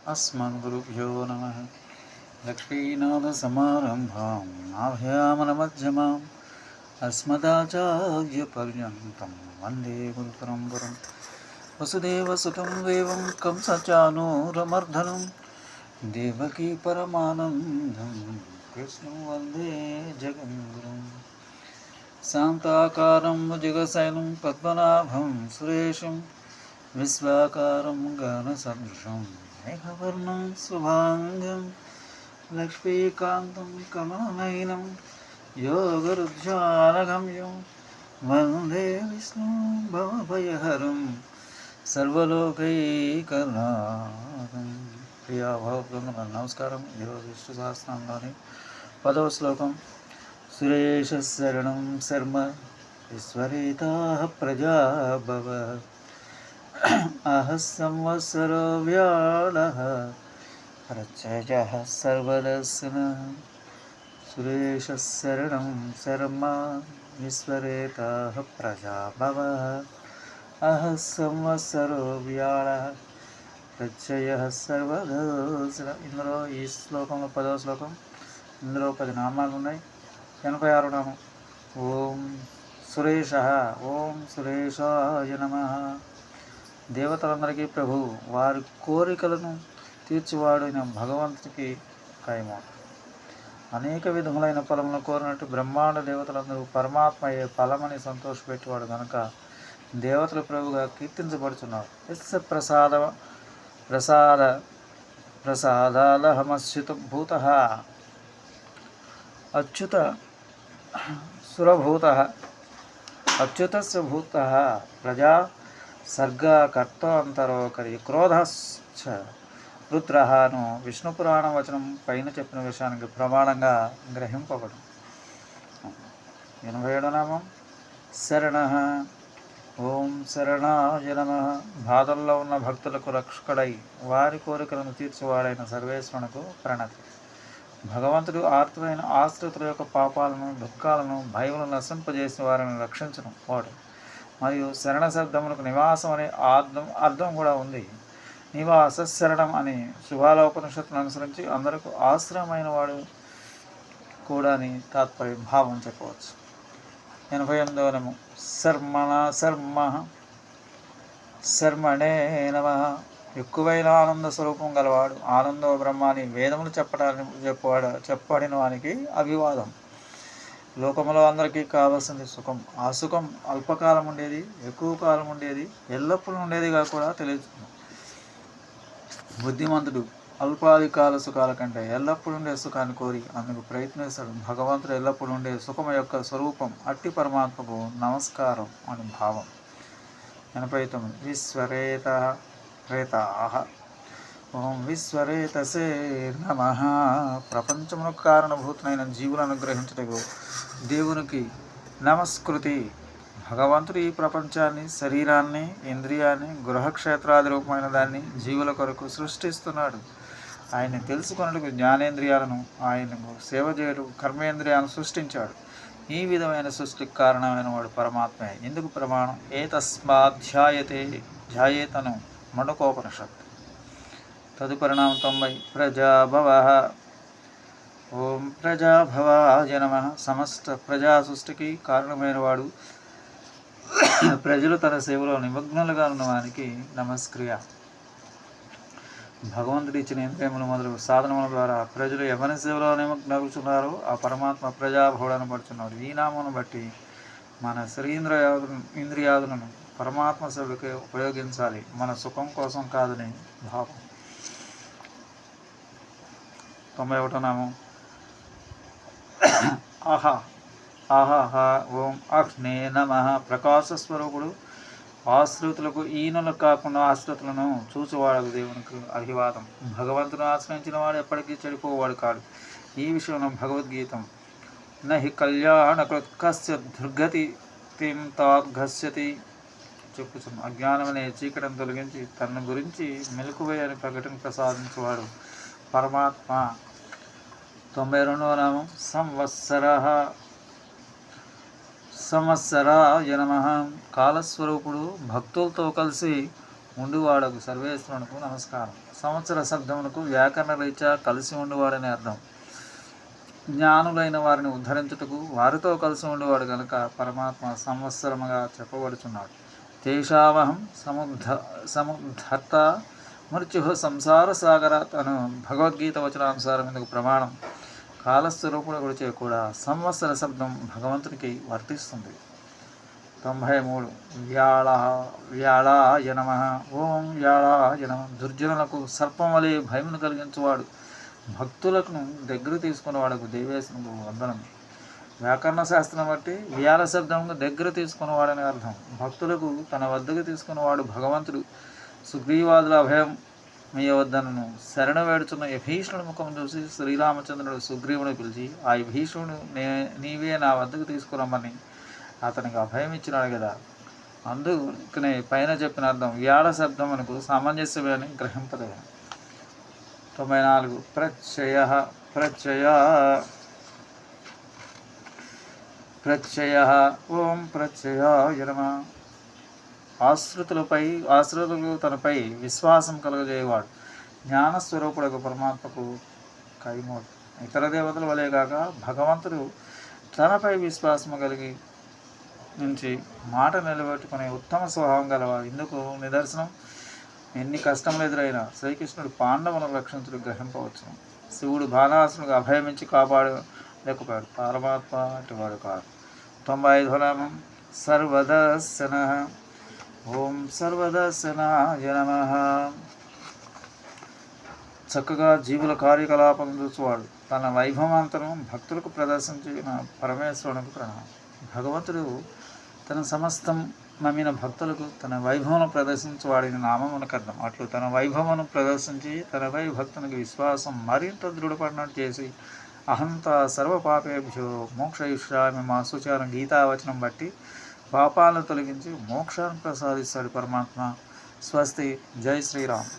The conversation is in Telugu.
अस्मद्गुरुभ्यो नमः। लक्ष्मीनाथसमारम्भां नाभ्यामनमध्यमाम् अस्मदाचार्यपर्यन्तं वन्दे गुरुपरम्परम्। वसुदेवसुतं देवं कंसचानूरमर्दनं देवकी परमानन्दं कृष्णं वन्दे जगद्गुरुम्। शान्ताकारं भुजगशयनं पद्मनाभं सुरेशं विश्वाकारं गगनसदृशं मेघवर्णं शुभाङ्गं लक्ष्मीकान्तं कमलनयनं योगरुध्यानगम्यं वन्दे विष्णुं भवभयहरं सर्वलोकैकनाथं। ప్రియ భగవద్బంధువులకు నమస్కారం. ఈరోజు విష్ణు సహస్రనామంలోని 10వ శ్లోకం. సురేష శరణం శర్మ విశ్వరేతాః ప్రజా భవ అహ సంవత్సరో వ్యాళః రచయః సర్వదర్శనః. సురేష శరణం శర్మ విశ్వరేతాః ప్రజా భవ అహ సంవత్సరో వ్యాళః రచయః సర్వదర్శనః. ఇందులో ఈ శ్లోకంలో 10వ శ్లోకం. ఇందులో 10 నామాలు ఉన్నాయి. 86వ నామం ఓం సురేష. ఓం సురేషాయ నమః. దేవతలందరికీ ప్రభు, వారి కోరికలను తీర్చివాడైన భగవంతుడికి కైమో. అనేక విధములైన ఫలములను కోరినట్టు బ్రహ్మాండ దేవతలందరూ పరమాత్మ అయ్యే ఫలమని సంతోషపెట్టేవాడు కనుక దేవతల ప్రభుగా కీర్తించబడుచున్నారు. యస్య ప్రసాదాలహమచ్యుత భూత అచ్యుత సురభూత అచ్యుతస్య భూత ప్రజా సర్గకర్తాంతరోకరి క్రోధశ్చ రుద్రను విష్ణు పురాణ వచనం పైన చెప్పిన విషయానికి ప్రమాణంగా గ్రహింపబడు. 87వ నామం శరణ. ఓం శరణాయ నమః. బాధల్లో ఉన్న భక్తులకు రక్షకుడై వారి కోరికలను తీర్చివాడైన సర్వేశ్వరునకు ప్రణతి. భగవంతుడు ఆర్తులైన ఆశ్రితుల యొక్క పాపాలను దుఃఖాలను భయములను నశింపజేసి వారిని రక్షించడం వాడు. మరియు శరణ శబ్దములకు నివాసం అనే అర్థం కూడా ఉంది. నివాస శరణం అని శుభాలోపనిషత్తును అనుసరించి అందరకు ఆశ్రయమైన వాడు కూడా అని తాత్పర్య భావం చెప్పవచ్చు. 88వ నామం శర్మణే నమః. ఎక్కువైన ఆనంద స్వరూపం గలవాడు, ఆనందో బ్రహ్మాని వేదములు చెప్పబడిన వానికి అభివాదం. లోకములో అందరికీ కావాల్సింది సుఖం. ఆ సుఖం అల్పకాలం ఉండేది, ఎక్కువ కాలం ఉండేది, ఎల్లప్పుడూ ఉండేదిగా కూడా తెలియజేస్తుంది. బుద్ధిమంతుడు అల్పాధికాల సుఖాల కంటే ఎల్లప్పుడూ ఉండే సుఖాన్ని కోరి అందుకు ప్రయత్నిస్తాడు. భగవంతుడు ఎల్లప్పుడూ ఉండే సుఖం యొక్క స్వరూపం అట్టి పరమాత్మకు నమస్కారం అని భావం. 89 విశ్వరేతాః. ఓం విశ్వరేతసే నమః. ప్రపంచమునకు కారణభూతులైన జీవులను అనుగ్రహించుటకు దేవునికి నమస్కృతి. భగవంతుడు ఈ ప్రపంచాన్ని, శరీరాన్ని, ఇంద్రియాన్ని, గృహక్షేత్రాది రూపమైన దాన్ని జీవుల కొరకు సృష్టిస్తున్నాడు. ఆయన్ని తెలుసుకొనుటకు జ్ఞానేంద్రియాలను, ఆయనకు సేవ చేయుటకు కర్మేంద్రియాలను సృష్టించాడు. ఈ విధమైన సృష్టికి కారణమైన వాడు పరమాత్మే. ఎందుకు ప్రమాణం? ధ్యాయేతను మండకోపనిషత్. తదుపరి నామం 90 ప్రజాభవ. ఓం ప్రజాభవాయ నమః. సమస్త ప్రజా సృష్టికి కారణమైన వాడు, ప్రజలు తన సేవలో నిమగ్నులుగా ఉన్న వారికి నమస్క్రియ. భగవంతుడు ఇచ్చిన ఇంద్రియములు మొదలు సాధనముల ద్వారా ప్రజలు ఎవరి సేవలో నిమగ్నగుచున్నారో ఆ పరమాత్మ ప్రజాభవుడని పడుచున్నాడు. ఈ నామమును బట్టి మన ఇంద్రియాదులను పరమాత్మ సేవకి ఉపయోగించాలి, మన సుఖం కోసం కాదని భావం. 91వ నామం ఆహా. ఓం అగ్నే నమః. ప్రకాశ స్వరూపుడు, ఆశ్రితులకు ఈనులకు కాకుండా ఆశ్రితులను చూచువాడు దేవునికి అభివాదం. భగవంతుని ఆశ్రయించిన వాడు ఎప్పటికీ చెడిపోవాడు కాడు. ఈ విషయంలో భగవద్గీతం నహి కళ్యాణకృత్ కస్య దుర్గతిం తాద్గస్యతి చెప్పుచున్నాం. అజ్ఞానమనే చీకటిని తొలగించి తన గురించి మెలకువని ప్రకటన ప్రసాదించేవాడు పరమాత్మ. 92వ నామం సంవత్సరాయ నమః. కాలస్వరూపుడు, భక్తులతో కలిసి ఉండువాడకు సర్వేశ్వరునికి నమస్కారం. సంవత్సర శబ్దమునకు వ్యాకరణ రీత్యా కలిసి ఉండువాడని అర్థం. జ్ఞానులైన వారిని ఉద్ధరించుటకు వారితో కలిసి ఉండేవాడు కనుక పరమాత్మ సంవత్సరముగా చెప్పబడుచున్నాడు. తేషావహం సముద్ధర్త మృత్యు సంసార సాగరాత్ అను భగవద్గీత వచనానుసారం ఇందుకు ప్రమాణం. కాలస్వరూపుడు గురిచే కూడా సంవత్సర శబ్దం భగవంతునికి వర్తిస్తుంది. 93 వ్యాళాయ నమః. ఓం వ్యాళాయ నమః. దుర్జనులకు సర్పం వలె భయమును కలిగించువాడు, భక్తులకు దగ్గర తీసుకున్నవాడకు దేవేశనుకు వందనం. వ్యాకరణ శాస్త్రం బట్టి వ్యాల శబ్దంగా దగ్గర తీసుకున్నవాడని అర్థం. భక్తులకు తన వద్దకు తీసుకున్నవాడు భగవంతుడు. సుగ్రీవాదుల అభయం మీయవద్దనను శరణ వేడుచున్న యభీషణుడు ముఖం చూసి శ్రీరామచంద్రుడు సుగ్రీవుని పిలిచి, ఆ యభీషణుడు నీవే నా వద్దకు తీసుకురమ్మని అతనికి అభయం ఇచ్చినాడు కదా. అందుకనే పైన చెప్పిన అర్థం వ్యాళ శబ్దం మనకు సామంజస్యమే అని గ్రహింపదగ. 94 ప్రత్యయ. ఓం ప్రత్యయాయ నమః. ఆశ్రితులకు తనపై విశ్వాసం కలుగజేయవాడు. జ్ఞానస్వరూపుడకు పరమాత్మకు కైమోడు. ఇతర దేవతల వలె కాక భగవంతుడు తనపై విశ్వాసము కలిగి నుంచి మాట నిలబెట్టుకునే ఉత్తమ స్వభావం గలవాడు. ఇందుకు నిదర్శనం ఎన్ని కష్టములు ఎదురైనా శ్రీకృష్ణుడు పాండవులను రక్షించుడు గ్రహింపవచ్చు. శివుడు బాణాసురుడికి అభయమించి కాపాడలేకపోయాడు. పరమాత్మ అటువాడు కాదు. 95వ నామం సర్వదర్శన. ఓం సర్వదర్శనాయ నమః. చక్కగా జీవుల కార్యకలాపం చూచువాడు. తన వైభవాంతరం భక్తులకు ప్రదర్శించిన పరమేశ్వరునికి ప్రణామం. భగవంతుడు తన సమస్తం నమ్మిన భక్తులకు తన వైభవం ప్రదర్శించువాడిని నామమునకు అర్థం. అట్లు తన వైభవమును ప్రదర్శించి తనపై భక్తునికి విశ్వాసం మరింత దృఢపడినట్టు చేసి అహంత సర్వపాపేభ్యో మోక్షయిష్యామి మా సూచారం గీతావచనం బట్టి పాపాలను తొలగించి మోక్షాన్ని ప్రసాదిస్తాడు పరమాత్మ. స్వస్తి. జై శ్రీరామ్.